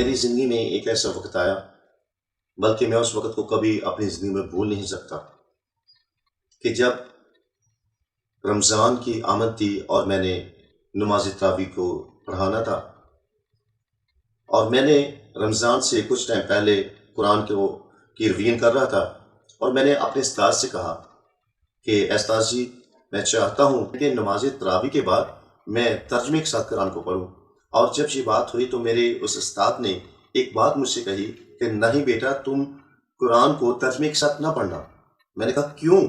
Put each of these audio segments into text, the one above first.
मेरी ज़िंदगी में एक ऐसा वक़्त आया, बल्कि मैं उस वक़्त को कभी अपनी ज़िंदगी में भूल नहीं सकता, कि जब रमज़ान की आमद थी और मैंने नमाज़ तरावी को पढ़ाना था। और मैंने रमज़ान से कुछ टाइम पहले कुरान की रिवीजन कर रहा था, और मैंने अपने उस्ताद से कहा कि उस्ताद जी, मैं चाहता हूँ कि नमाज़ तरावी के बाद मैं तर्जमे के साथ कुरान को पढ़ूँ। और जब ये बात हुई तो मेरे उस उस्ताद ने एक बात मुझसे कही कि नहीं बेटा, तुम कुरान को तर्जमे के साथ ना पढ़ना। मैंने कहा क्यों?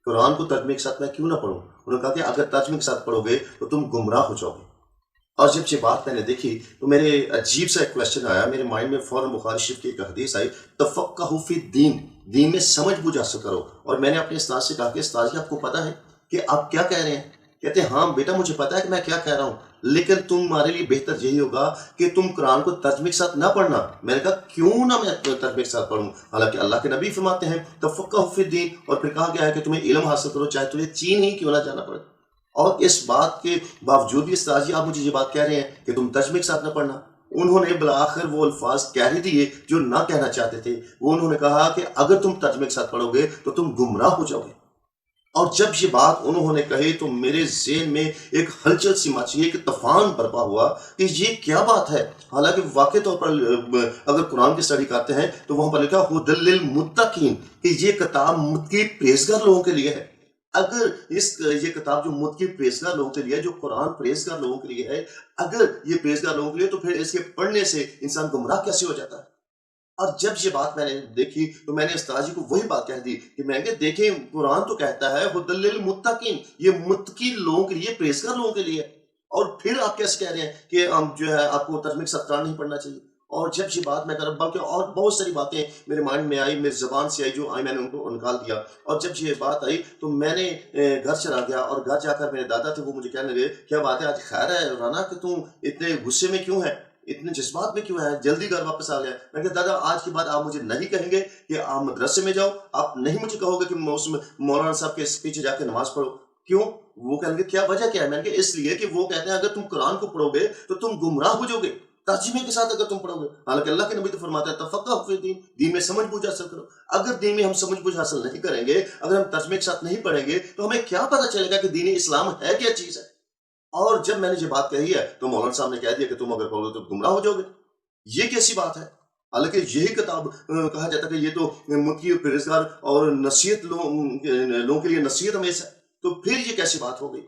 कुरान को तर्जमे के साथ मैं क्यों ना पढ़ूँ? उन्होंने कहा कि अगर तर्जमे के साथ पढ़ोगे तो तुम गुमराह हो जाओगे। और जब ये बात मैंने देखी तो मेरे अजीब सा एक क्वेश्चन आया मेरे माइंड में। फ़ौरन बुखारी शरीफ की एक हदीस आई, तफ़क्कहू फ़िद्दीन, दीन में समझ बूझ हासिल करो। और मैंने अपने उस्ताद से कहा कि उस्ताद जी, आपको पता है कि आप क्या कह रहे हैं? कहते हैं हाँ बेटा, मुझे पता है कि मैं क्या कह रहा हूँ, लेकिन तुम्हारे लिए बेहतर यही होगा कि तुम कुरान को तर्जमे के साथ ना पढ़ना। मैंने कहा क्यों ना मैं तर्जमे के साथ पढ़ूँ? हालांकि अल्लाह के नबी फरमाते हैं तफ़क्कहू फ़िद्दीन, और फिर कहा गया है कि तुम्हें इल्म हासिल करो, चाहे तुम्हें चीन ही क्यों ना जाना पड़े। और इस बात के बावजूद भी उस्ताद जी आप मुझे ये बात कह रहे हैं कि तुम तर्जमे के साथ ना पढ़ना। उन्होंने बिलाखिर वो अल्फाज कह ही दिए जो ना कहना चाहते थे। वो उन्होंने कहा कि अगर तुम तर्जमे के साथ पढ़ोगे तो तुम गुमराह हो जाओगे। और जब ये बात उन्होंने कही तो मेरे ज़हन में एक हलचल सी मची, एक तूफान बर्पा हुआ कि ये क्या बात है। हालांकि वाकई तौर पर अगर कुरान की स्टडी करते हैं तो वहाँ पर लिखा हुदल लिल मुत्तकीन, कि ये किताब मुत्तकी परहेज़गार लोगों के लिए है। अगर ये किताब जो मुत्तकी परहेज़गार लोगों के लिए है, जो कुरान परहेज़गार लोगों के लिए है, अगर ये परहेज़गार लोगों के लिए, तो फिर इसके पढ़ने से इंसान गुमराह कैसे हो जाता है? और जब ये बात मैंने देखी तो मैंने उस्ताद जी को वही बात कह दी कि मैंने कहा देखें, कुरान तो कहता है हुदल लिल मुत्तकीन, ये मुत्तकी लोगों के लिए, परहेज़गार लोगों के लिए है। और फिर आप कैसे कह रहे हैं कि जो है आपको तर्जमे के साथ कुरान नहीं पढ़ना चाहिए? और जब ये बात मैं कर, बल्कि और बहुत सारी बातें मेरे माइंड में आई, मेरी ज़बान से आई, जो आई मैंने उनको निकाल दिया। और जब ये बात आई तो मैंने घर चला गया, और घर जाकर मेरे दादा थे, वो मुझे कहने लगे क्या बात है, आज खैर है राना, कि तुम इतने गुस्से में क्यों है, इतने जज्बात में क्यों है, जल्दी घर वापस आ गया? मैं कहा दादा, आज के बाद आप मुझे नहीं कहेंगे कि आप मदरसे में जाओ, आप नहीं मुझे कहोगे कि उसमें मौलाना साहब के पीछे जाके नमाज पढ़ो। क्यों? वो कहेंगे क्या वजह क्या है? मैंने कहा इसलिए कि वो कहते हैं अगर तुम कुरान को पढ़ोगे तो तुम गुमराह हो जाओगे, तर्जुमे के साथ अगर तुम पढ़ोगे। हालांकि अल्लाह के नबी तो फरमाते हैं तफक्कुह फी दीन, दीन में समझ बूझ हासिल करो। अगर दीन में हम समझ बूझ हासिल नहीं करेंगे, अगर हम तर्जुमे के साथ नहीं पढ़ेंगे, तो हमें क्या पता चलेगा कि दीन इस्लाम है क्या चीज है? और जब मैंने ये बात कही है तो मौलाना साहब ने कह दिया कि तुम अगर पढ़ोगे तो गुमराह हो जाओगे। ये कैसी बात है? हालांकि यही किताब कहा जाता है कि ये तो मुत्तकी और परहेज़गार और नसीहत लोगों के लिए नसीहत हमेश है। तो फिर ये कैसी बात हो गई?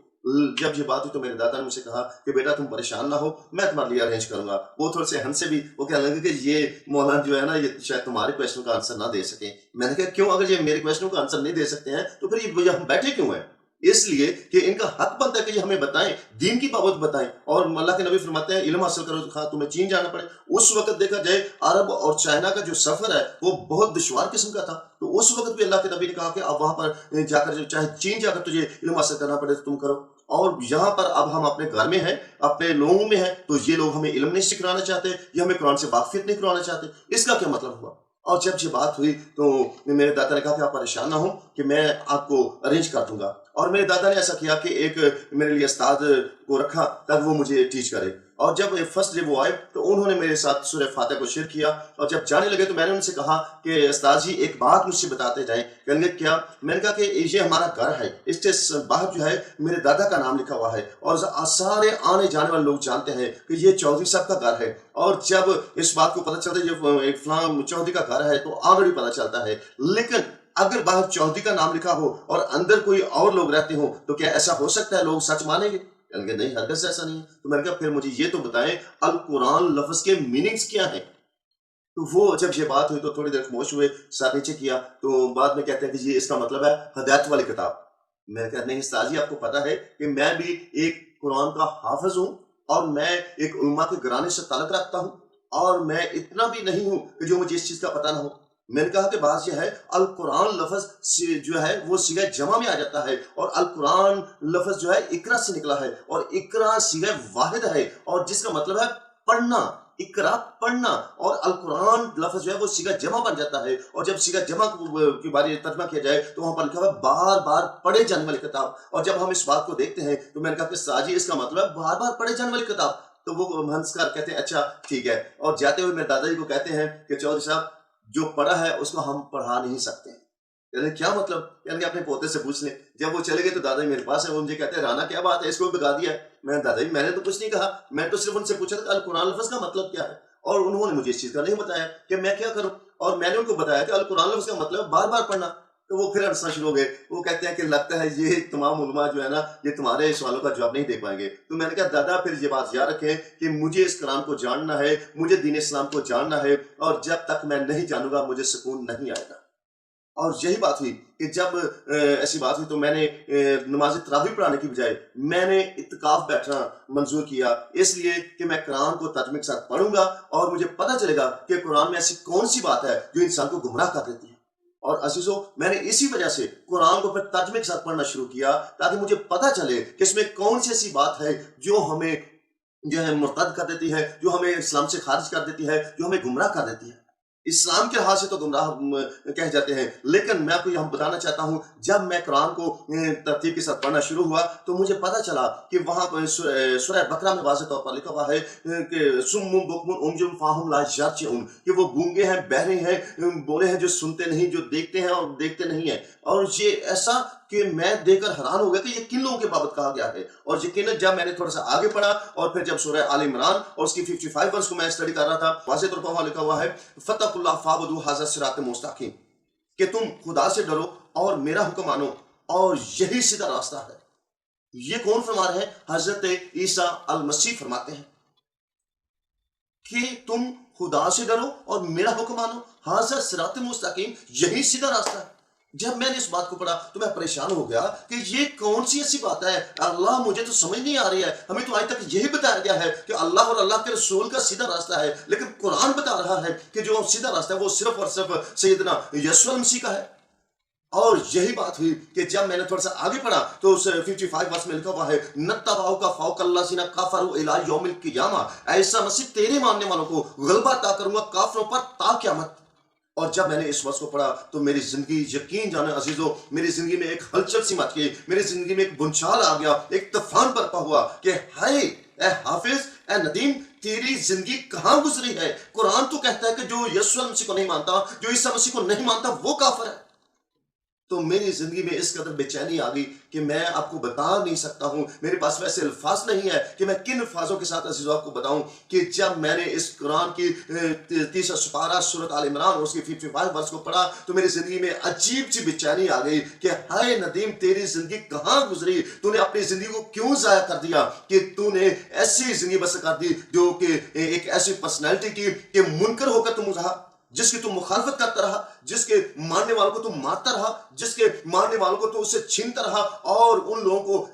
जब ये बात हुई तो मेरे दादा ने मुझसे कहा कि बेटा तुम परेशान ना हो, मैं तुम्हारे लिए अरेंज करूंगा। वो थोड़े से हंसे भी, वो कहने लगे कि ये मौलाना जो है ना, ये शायद तुम्हारे क्वेश्चन का आंसर ना दे सके। मैंने कहा क्यों? अगर ये मेरे क्वेश्चन का आंसर नहीं दे सकते हैं तो फिर ये हम बैठे क्यों हैं? इसलिए कि इनका हक बनता है कि ये हमें बताएं, दीन की बाबत बताएं। और अल्लाह के नबी फरमाते हैं इल्म हासिल करो तो खा तुम्हें चीन जाना पड़े। उस वक्त देखा जाए अरब और चाइना का जो सफर है वो बहुत दुश्वार किस्म का था। तो उस वक्त भी अल्लाह के नबी ने कहा कि अब वहां पर जाकर, चाहे चीन जाकर तुझे इल्म हासिल करना पड़े तो तुम करो। और यहाँ पर अब हम अपने घर में हैं, अपने लोगों में हैं, तो ये लोग हमें इल्म नहीं सिखाना चाहते, ये हमें कुरान से वाकिफियत नहीं करवाना चाहते। इसका क्या मतलब हुआ? और जब ये बात हुई तो मेरे दादा ने कहा कि आप परेशान ना हो, कि मैं आपको अरेंज कर दूंगा। और मेरे दादा ने ऐसा किया कि एक मेरे लिए उस्ताद को रखा ताकि वो मुझे टीच करे। और जब फर्स्ट डे वो आए तो उन्होंने मेरे साथ सूरह फातिहा को शेयर किया। और जब जाने लगे तो मैंने उनसे कहा कि उस्ताद जी एक बात मुझसे बताते जाएं। कहेंगे क्या? मैंने कहा कि ये हमारा घर है, इसके बाहर जो है मेरे दादा का नाम लिखा हुआ है, और सारे आने जाने वाले लोग जानते हैं कि ये चौधरी साहब का घर है। और जब इस बात को पता चलता है ये फलां चौधरी का घर है तो ऑलरेडी पता चलता है। लेकिन अगर बाहर चौधरी का नाम लिखा हो और अंदर कोई और लोग रहते हो तो क्या ऐसा हो सकता है लोग सच मानेंगे? कहेंगे नहीं, हरगिज़ ऐसा नहीं है। तो मैंने कहा फिर मुझे ये तो बताएं अल कुरान लफ्ज के मीनिंग्स क्या है? तो वो जब ये बात हुई तो थोड़ी देर खामोश हुए, सर नीचे किया, तो बाद में कहते हैं कि ये इसका मतलब है हदायत वाली किताब। मैं कहता नहीं उस्ताद जी, आपको पता है कि मैं भी एक कुरान का हाफिज हूँ, और मैं एक उम्मा के घराने से ताल्लुक रखता हूँ, और मैं इतना भी नहीं हूँ कि जो मुझे इस चीज का पता ना हो। मैंने कहा कि बात यह है अल कुरान लफ्ज जो है वो सीगा जमा में आ जाता है, और अल कुरान लफ्ज जो है इकरा से निकला है, और इकरा सीगा वाहिद है, और जिसका मतलब है पढ़ना, इकरा पढ़ना। और अल कुरान लफ्ज जो है वो सीगा जमा बन जाता है, और जब सीगा जमा की बारे तर्जमा किया जाए तो वहां पर लिखा हुआ बार बार पढ़े जाने वाली किताब। और जब हम इस बात को देखते हैं तो मैंने कहा कि साजी इसका मतलब बार बार पढ़े जाने वाली किताब। تو وہ ہنس کر کہتے ہیں اچھا ٹھیک ہے، اور جاتے ہوئے میرے دادا جی کو کہتے ہیں کہ چودھری صاحب جو پڑھا ہے اس کو ہم پڑھا نہیں سکتے۔ یعنی کیا مطلب؟ یعنی اپنے پوتے سے پوچھ لیں۔ جب وہ چلے گئے تو دادا جی میرے پاس ہے، وہ مجھے کہتے ہیں رانا کیا بات ہے، اس کو بگا دیا ہے؟ میں دادا جی میں نے تو کچھ نہیں کہا، میں تو صرف ان سے پوچھا تھا القرآن لفظ کا مطلب کیا ہے، اور انہوں نے مجھے اس چیز کا نہیں بتایا کہ میں کیا کروں، اور میں نے ان کو بتایا کہ القرآن لفظ کا مطلب بار بار پڑھنا۔ تو وہ پھر ہنسنا شروع ہو گئے، وہ کہتے ہیں کہ لگتا ہے یہ تمام علماء جو ہے نا یہ تمہارے سوالوں کا جواب نہیں دے پائیں گے۔ تو میں نے کہا دادا پھر یہ بات یاد رکھیں کہ مجھے اس کلام کو جاننا ہے، مجھے دین اسلام کو جاننا ہے، اور جب تک میں نہیں جانوں گا مجھے سکون نہیں آئے گا۔ اور یہی بات ہوئی کہ جب ایسی بات ہوئی تو میں نے نماز تراویح پڑھانے کی بجائے میں نے اعتکاف بیٹھنا منظور کیا، اس لیے کہ میں قرآن کو ترجمے کے ساتھ پڑھوں گا اور مجھے پتہ چلے گا کہ قرآن میں ایسی کون سی بات ہے جو انسان کو گمراہ کر دیتی ہے۔ اور عزیزو میں نے اسی وجہ سے قرآن کو پھر ترجمے کے ساتھ پڑھنا شروع کیا تاکہ مجھے پتہ چلے کہ اس میں کون سی ایسی بات ہے جو ہمیں جو ہے مرتد کر دیتی ہے، جو ہمیں اسلام سے خارج کر دیتی ہے، جو ہمیں گمراہ کر دیتی ہے۔ اسلام کے لحاظ سے تو گمراہ کہہ جاتے ہیں، لیکن میں آپ کو یہاں بتانا چاہتا ہوں جب میں قرآن کو ترتیب کے ساتھ پڑھنا شروع ہوا تو مجھے پتہ چلا کہ وہاں سورہ بقرہ میں واضح طور پر لکھا ہوا ہے کہ سم بکم عمی فاہم لا یرجعون، کہ وہ گونگے ہیں، بہرے ہیں، بولے ہیں جو سنتے نہیں، جو دیکھتے ہیں اور دیکھتے نہیں ہیں۔ اور یہ ایسا کہ میں دیکھ کر حیران ہو گیا کہ یہ کن لوگوں کے بابت کہا گیا ہے۔ اور یقیناً جب میں نے تھوڑا سا آگے پڑھا اور پھر جب سورہ آل عمران اور اس کی 55 ورس کو میں اسٹڈی کر رہا تھا، واضح طور پر وہاں لکھا ہوا ہے فَاتَّقُوا اللَّهَ فَاعْبُدُوهُ هَٰذَا صِرَاطٌ مُسْتَقِيمٌ، کہ تم خدا سے ڈرو اور میرا حکم مانو اور یہی سیدھا راستہ ہے۔ یہ کون فرما رہے ہیں؟ حضرت عیسیٰ المسیح فرماتے ہیں کہ تم خدا سے ڈرو اور میرا حکم مانو، ھذا صراط مستقیم، یہی سیدھا راستہ ہے۔ جب میں نے اس بات کو پڑھا تو میں پریشان ہو گیا کہ یہ کون سی ایسی بات ہے، اللہ مجھے تو سمجھ نہیں آ رہی ہے۔ ہمیں تو آج تک یہی بتایا گیا ہے کہ اللہ اور اللہ کے رسول کا سیدھا راستہ ہے، لیکن قرآن بتا رہا ہے کہ جو سیدھا راستہ ہے وہ صرف اور صرف سیدنا یسوع مسیح کا ہے۔ اور یہی بات ہوئی کہ جب میں نے تھوڑا سا آگے پڑھا تو اس 55 ورس میں لکھا ہوا ہے نتبعوک فوق الذین کفروا الی یوم القیامہ، ایسا مسیح تیرے ماننے والوں کو غلبہ عطا کروں گا کافروں پر تا قیامت۔ اور جب میں نے اس ورس کو پڑھا تو میری زندگی، یقین جانا عزیزو، میری زندگی میں ایک ہلچل سی مچ گئی، میری زندگی میں ایک بنچال آ گیا، ایک طوفان برپا ہوا کہ ہائے اے حافظ، اے ندیم، تیری زندگی کہاں گزری ہے؟ قرآن تو کہتا ہے کہ جو یسوع مسیح کو نہیں مانتا، جو عیسیٰ مسیح کو نہیں مانتا وہ کافر ہے۔ تو میری زندگی میں اس قدر بے چینی آ گئی کہ میں آپ کو بتا نہیں سکتا ہوں، میرے پاس ویسے الفاظ نہیں ہے کہ میں کن الفاظوں کے ساتھ عزیزو آپ کو بتاؤں کہ جب میں نے اس قرآن کی 30 سپارہ سورۃ آل عمران اور اس کی 55 ورس کو پڑھا تو میری زندگی میں عجیب سی بے چینی آ گئی کہ ہائے ندیم، تیری زندگی کہاں گزری؟ تو نے اپنی زندگی کو کیوں ضائع کر دیا کہ تو نے ایسی زندگی بسر کر دی جو کہ ایک ایسی پرسنالٹی کی کہ منکر ہو کر تم رہا، جس کی تم مخالفت کرتا رہا، جس کے ماننے والوں کو تم مارتا رہا، جس کے ماننے والوں کو تم اسے چھینتا رہا اور ان لوگوں کو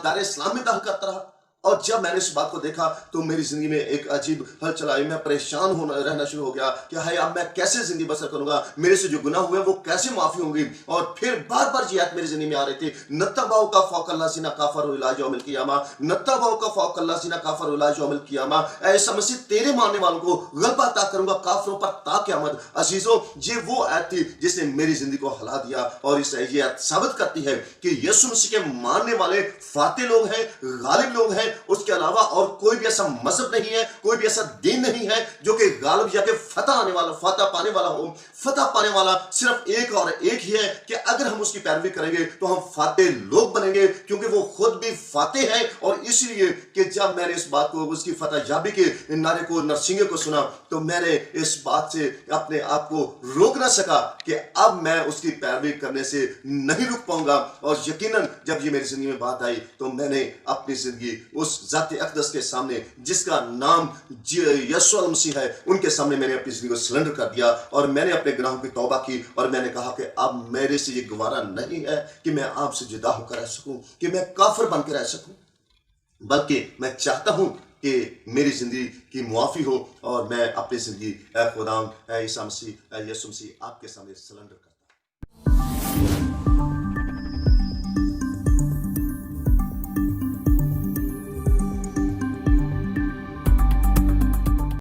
دار اسلام میں داخل کرتا رہا۔ اور جب میں نے اس بات کو دیکھا تو میری زندگی میں ایک عجیب ہلچل آئی، میں پریشان رہنا شروع ہو گیا کہ ہائے اب میں کیسے زندگی بسر کروں گا، میرے سے جو گناہ ہوئے وہ کیسے معافی ہوں گی۔ اور پھر بار بار یہ آیت میری زندگی میں آ رہی تھی نتبعوک فوق الذین کفروا الی یوم القیامہ، نتبعوک فوق الذین کفروا الی یوم القیامہ، اے عیسی مسیح تیرے ماننے والوں کو غلبہ عطا کروں گا کافروں پر تا قیامت۔ عزیزو یہ وہ آیت تھی جس نے میری زندگی کو ہلا دیا، اور اس یہ آیت ثابت کرتی ہے کہ یسوع مسیح کے ماننے والے فاتح لوگ ہیں، غالب لوگ ہیں، اس کے علاوہ اور کوئی بھی ایسا مذہب نہیں ہے، کوئی بھی ایسا دین نہیں ہے جو کہ غالب یا کہ فتح آنے والا، فتح پانے والا ہو۔ فتح پانے والا صرف ایک اور ایک ہی ہے کہ اگر ہم اس کی پیروی کریں گے تو ہم فاتح لوگ بنیں گے، کیونکہ وہ خود بھی فاتح ہے۔ اور اس لیے کہ جب میں نے اس بات کو، اس کی فتح یابی کے نعرے کو، نرسنگے کو سنا تو میں نے اس بات سے اپنے آپ کو روک نہ سکا کہ اب میں اس کی پیروی کرنے سے نہیں رک پاؤں گا۔ اور یقیناً جب یہ میری زندگی میں بات آئی تو میں نے اپنی زندگی اس ذات اقدس کے سامنے جس کا نام یسوع مسیح ہے، ان کے سامنے میں نے اپنی زندگی کو سلنڈر کر دیا، اور میں نے اپنے گناہوں کی توبہ کی، اور میں نے کہا کہ اب میرے سے یہ گوارا نہیں ہے کہ میں آپ سے جدا ہو کر رہ سکوں، کہ میں کافر بن کے رہ سکوں، بلکہ میں چاہتا ہوں کہ میری زندگی کی معافی ہو اور میں اپنی زندگی اے خداوند، اے عیسیٰ مسیح، اے یسوع مسیح آپ کے سامنے سلنڈر کرتا ہوں۔